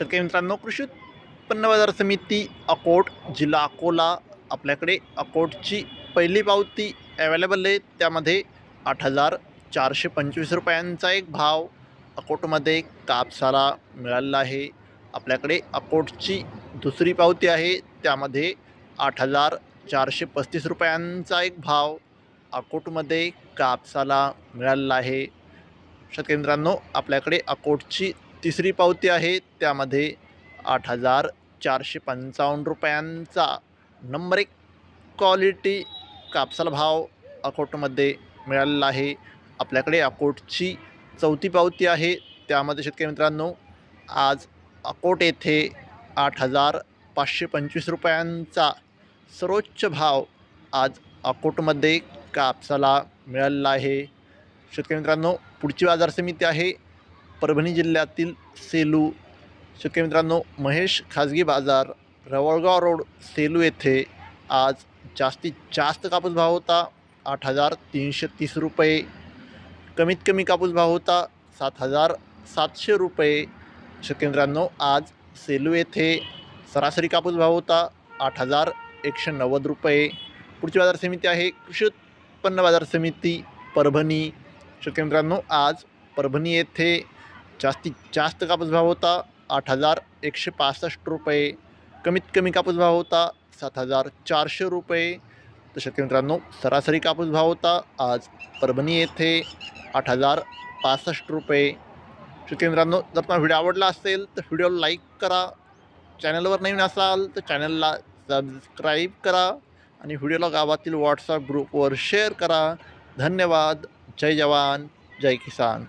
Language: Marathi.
शेतकरी मित्रांनो, कृषी उत्पन्न बाजार समिती अकोट जिल्हा अकोला आपल्याकडे अकोटची पहिली पावती अवेलेबल आहे. त्यामध्ये 8,425 रुपयांचा एक भाव अकोटमध्ये कापसाला मिळालेला आहे. आपल्याकडे अकोटची दुसरी पावती आहे, त्यामध्ये 8,435 रुपयांचा एक भाव अकोटमध्ये कापसाला मिळालेला आहे. शेतकरी मित्रांनो, आपल्याकडे अकोटची तिसरी पावती आहे, त्यामध्ये 8,455 रुपयांचा नंबर 1 क्वालिटी कापसाला भाव अकोटमध्ये मिळालेला आहे. आपल्याकडे अकोटची चौथी पावती आहे, त्यामध्ये शेतकरी मित्रांनो आज अकोट येथे 8,525 रुपयांचा सर्वोच्च भाव आज अकोटमध्ये कापसाला मिळालेला आहे. शेतकरी मित्रांनो, पुढची बाजार समिती आहे परभणी जिल्ह्यातील सेलू. शेतकरी मित्रांनो, महेश खाजगी बाजार रवळगाव रोड सेलू येथे आज जास्तीत जास्त कापूस भाव होता 8,330 रुपये. कमीत कमी कापूस भाव होता 7,700 रुपये. शेतकरी मित्रांनो, आज सेलू येथे सरासरी कापूस भाव होता 8,190 रुपये. पुढची बाजार समिती आहे कृषी उत्पन्न बाजार समिती परभणी. शेतकरी मित्रांनो, आज परभणी येथे जास्तीत जास्त कापूस भाव होता 8,165 रुपये. कमीत कमी कापूस भाव होता 7,400 रुपये. तर शेतकरी मित्रांनो, सरासरी कापूस भाव होता आज परभणी येथे 8,065 रुपये. शेतकरी मित्रांनो, जर तुम्हाला व्हिडिओ आवडला असेल तर व्हिडिओला लाईक करा. चॅनलवर नवीन असाल तर चॅनलला सबस्क्राईब करा आणि व्हिडिओला गावातील व्हॉट्सअप ग्रुपवर शेअर करा. धन्यवाद. जय जवान, जय किसान.